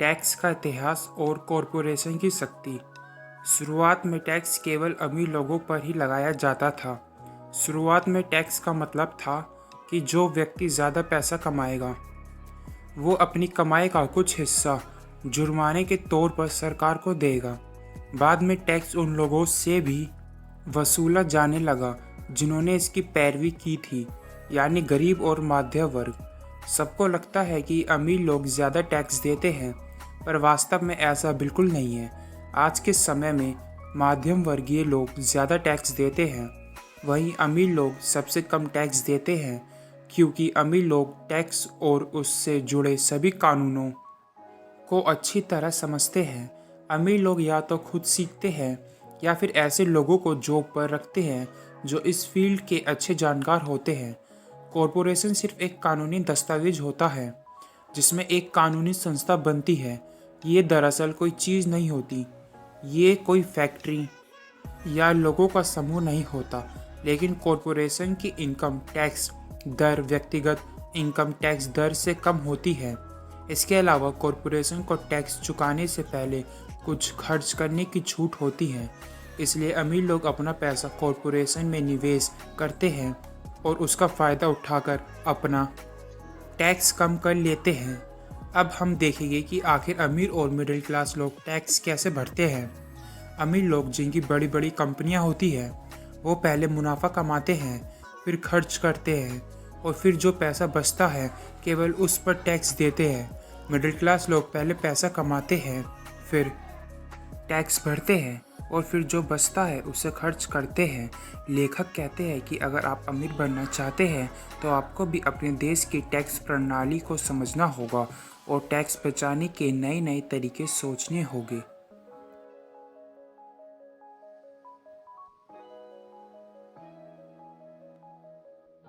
Tax का इतिहास और कॉरपोरेशन की शक्ति। शुरुआत में टैक्स केवल अमीर लोगों पर ही लगाया जाता था। शुरुआत में टैक्स का मतलब था कि जो व्यक्ति ज़्यादा पैसा कमाएगा वो अपनी कमाई का कुछ हिस्सा जुर्माने के तौर पर सरकार को देगा। बाद में टैक्स उन लोगों से भी वसूला जाने लगा जिन्होंने इसकी पैरवी की थी, यानी गरीब और मध्य वर्ग। सबको लगता है कि अमीर लोग ज़्यादा टैक्स देते हैं, पर वास्तव में ऐसा बिल्कुल नहीं है। आज के समय में मध्यम वर्गीय लोग ज़्यादा टैक्स देते हैं, वहीं अमीर लोग सबसे कम टैक्स देते हैं, क्योंकि अमीर लोग टैक्स और उससे जुड़े सभी कानूनों को अच्छी तरह समझते हैं। अमीर लोग या तो खुद सीखते हैं या फिर ऐसे लोगों को जॉब पर रखते हैं जो इस फील्ड के अच्छे जानकार होते हैं। कॉरपोरेशन सिर्फ एक कानूनी दस्तावेज होता है जिसमें एक कानूनी संस्था बनती है। ये दरअसल कोई चीज़ नहीं होती, ये कोई फैक्ट्री या लोगों का समूह नहीं होता, लेकिन कॉरपोरेशन की इनकम टैक्स दर व्यक्तिगत इनकम टैक्स दर से कम होती है। इसके अलावा कॉरपोरेशन को टैक्स चुकाने से पहले कुछ खर्च करने की छूट होती है, इसलिए अमीर लोग अपना पैसा कॉरपोरेशन में निवेश करते हैं और उसका फ़ायदा उठाकर अपना टैक्स कम कर लेते हैं। अब हम देखेंगे कि आखिर अमीर और मिडिल क्लास लोग टैक्स कैसे भरते हैं। अमीर लोग जिनकी बड़ी बड़ी कंपनियां होती हैं, वो पहले मुनाफा कमाते हैं, फिर खर्च करते हैं और फिर जो पैसा बचता है केवल उस पर टैक्स देते हैं। मिडिल क्लास लोग पहले पैसा कमाते हैं, फिर टैक्स भरते हैं और फिर जो बचता है उसे खर्च करते हैं। लेखक कहते हैं कि अगर आप अमीर बनना चाहते हैं तो आपको भी अपने देश की टैक्स प्रणाली को समझना होगा और टैक्स बचाने के नए नए तरीके सोचने होंगे।